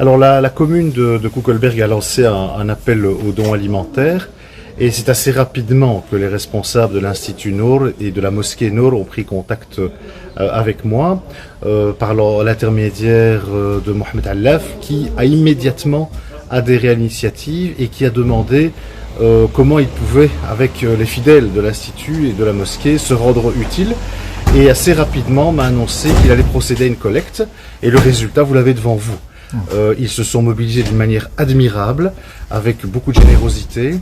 Alors la commune de Kuckelberg a lancé un appel aux dons alimentaires et c'est assez rapidement que les responsables de l'Institut Nour et de la mosquée Nour ont pris contact avec moi par l'intermédiaire de Mohamed Allaf qui a immédiatement adhéré à l'initiative et qui a demandé comment il pouvait, avec les fidèles de l'Institut et de la mosquée, se rendre utile. Et assez rapidement m'a annoncé qu'il allait procéder à une collecte et le résultat, vous l'avez devant vous. Ils se sont mobilisés d'une manière admirable, avec beaucoup de générosité,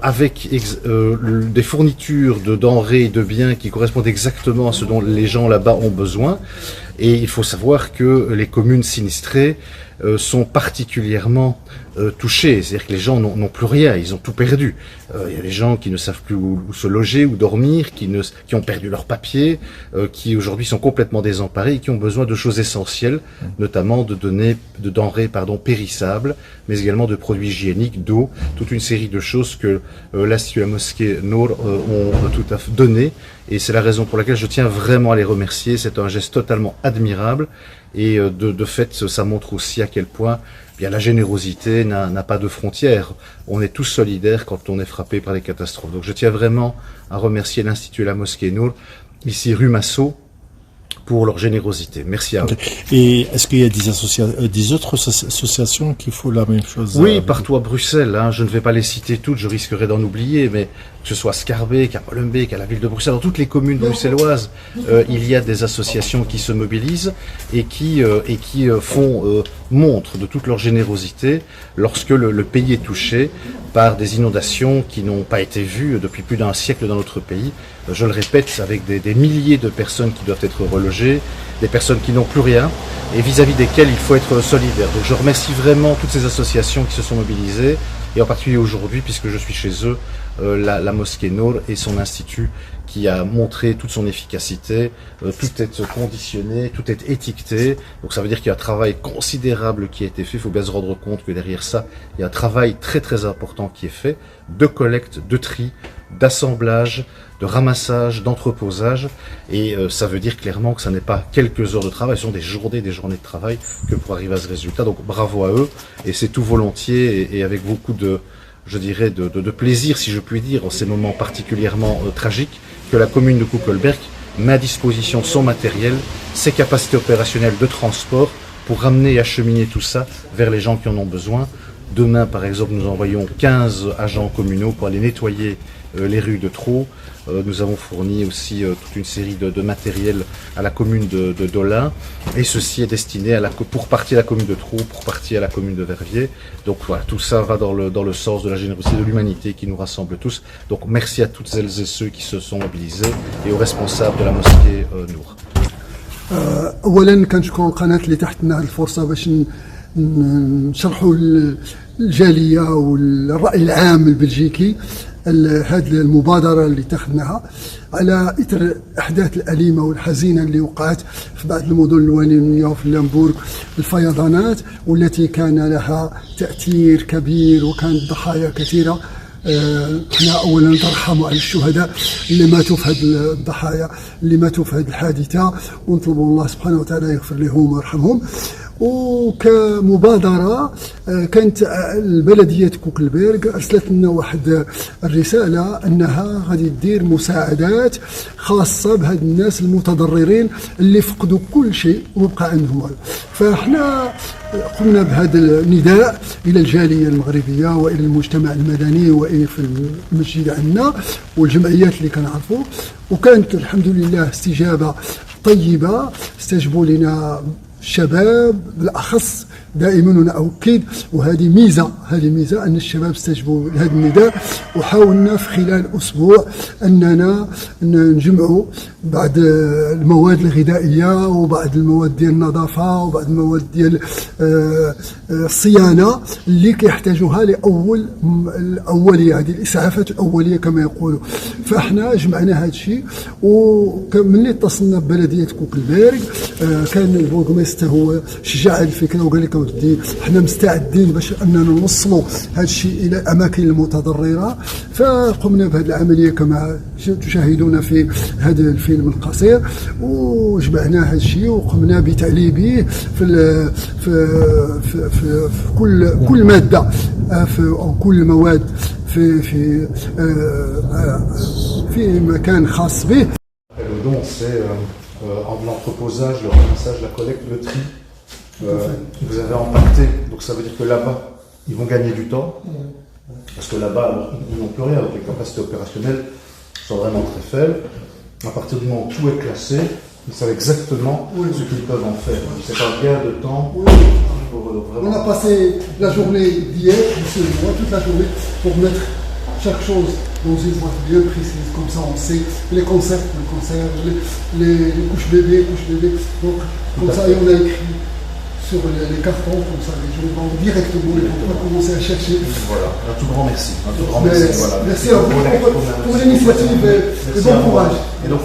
avec des fournitures de denrées et de biens qui correspondent exactement à ce dont les gens là-bas ont besoin. Et il faut savoir que les communes sinistrées sont particulièrement touchées. C'est-à-dire que les gens n'ont plus rien, ils ont tout perdu. Il y a des gens qui ne savent plus où se loger, où dormir, qui ont perdu leurs papiers, qui aujourd'hui sont complètement désemparés et qui ont besoin de choses essentielles, notamment de denrées périssables, mais également de produits hygiéniques, d'eau, toute une série de choses que l'Institut et la mosquée Nour ont tout à fait donné. Et c'est la raison pour laquelle je tiens vraiment à les remercier. C'est un geste totalement admirable. Et de fait, ça montre aussi à quel point bien la générosité n'a pas de frontières. On est tous solidaires quand on est frappé par les catastrophes. Donc je tiens vraiment à remercier l'Institut et la mosquée Nour, ici rue Massot, pour leur générosité. Merci à eux. Et est-ce qu'il y a des autres associations qui font la même chose? Oui, partout à Bruxelles. Je ne vais pas les citer toutes, je risquerais d'en oublier, mais que ce soit à Schaerbeek, à Molenbeek, à la ville de Bruxelles, dans toutes les communes bruxelloises, il y a des associations qui se mobilisent et qui font montre de toute leur générosité lorsque le pays est touché par des inondations qui n'ont pas été vues depuis plus d'un siècle dans notre pays. Je le répète, avec des milliers de personnes qui doivent être relogées, des personnes qui n'ont plus rien et vis-à-vis desquelles il faut être solidaire. Donc je remercie vraiment toutes ces associations qui se sont mobilisées et en particulier aujourd'hui, puisque je suis chez eux, la mosquée Nour et son institut qui a montré toute son efficacité, tout est conditionné, tout est étiqueté, donc ça veut dire qu'il y a un travail considérable qui a été fait. Il faut bien se rendre compte que derrière ça, il y a un travail très très important qui est fait, de collecte, de tri, d'assemblage, de ramassage, d'entreposage, et ça veut dire clairement que ça n'est pas quelques heures de travail, ce sont des journées de travail que pour arriver à ce résultat. Donc bravo à eux, et c'est tout volontiers et avec beaucoup de plaisir, si je puis dire, en ces moments particulièrement tragiques, que la commune de Kuckelberg met à disposition son matériel, ses capacités opérationnelles de transport pour ramener et acheminer tout ça vers les gens qui en ont besoin. Demain, par exemple, nous envoyons 15 agents communaux pour aller nettoyer les rues de Troo. Nous avons fourni aussi toute une série de matériel à la commune de Dolin. Et ceci est destiné pour partie à la commune de Troo, pour partie à la commune de Verviers. Donc voilà, tout ça va dans le sens de la générosité, de l'humanité qui nous rassemble tous. Donc merci à toutes celles et ceux qui se sont mobilisés et aux responsables de la mosquée Nour. أولا كنشكر القناة اللي تحتنا الفرصة باش نشرحوا الجالية والرأي العام البلجيكي هذه المبادرة اللي اتخذناها على إثر الأحداث الأليمة والحزينة اللي وقعت في بعض المدن الوانية وفي لامبورغ الفيضانات والتي كان لها تأثير كبير وكانت ضحايا كثيرة. احنا اولا نترحموا على الشهداء اللي ماتوا في هذه الضحايا اللي ماتوا في هذه الحادثه ونطلبوا الله سبحانه وتعالى يغفر لهم ويرحمهم. وكمبادرة كانت البلدية كوكلبيرغ أرسلت لنا واحد الرسالة أنها غادي تدير مساعدات خاصة بهاد الناس المتضررين اللي فقدوا كل شيء وبقى عندهم والو. فاحنا قمنا بهذا النداء إلى الجالية المغربية وإلى المجتمع المدني وإلى في المسجد عندنا والجمعيات اللي كنعرفوا، وكانت الحمد لله استجابة طيبة. استجبوا لنا الشباب بالأخص، دائما نأكد وهذه ميزة أن الشباب استجبوا لهذا النداء، وحاولنا في خلال أسبوع أننا نجمعوا بعض المواد الغذائية وبعض المواد ديال النظافة وبعض المواد ديال الصيانة اللي كيحتاجوها الأولية، هذه الإسعافات الأولية كما يقولوا. فاحنا جمعنا هذا الشيء، وملي اتصلنا ببلدية كوكلبيرغ كان البورغمستر هو شجع الفكرة وقال لك ودي حنا مستعدين باش اننا نوصلوا هذا الشيء الى الاماكن المتضرره. فقمنا بهذه العمليه كما تشاهدون في هذا الفيلم القصير، وجمعنا هذا الشيء وقمنا بتعليبه في كل ماده او كل مواد في مكان خاص به. Le don, c'est l'entreposage, le ramassage, la collecte, le tri. Vous avez empaqueté, donc ça veut dire que là-bas, ils vont gagner du temps. Parce que là-bas, ils n'ont plus rien, donc les capacités opérationnelles sont vraiment très faibles. À partir du moment où tout est classé, ils savent exactement ce qu'ils peuvent en faire. C'est pas un gain de temps. On a passé la journée d'hier, toute la journée, pour mettre chaque chose dans une boîte bien précise, comme ça on sait les conserves, les couches bébés. Donc comme ça, et on a écrit sur les cartons, comme ça les gens vont directement, ils vont pas commencer à chercher. Voilà, un tout grand merci. Un tout grand merci. Voilà. Merci à vous pour l'initiative et bon courage. Et donc,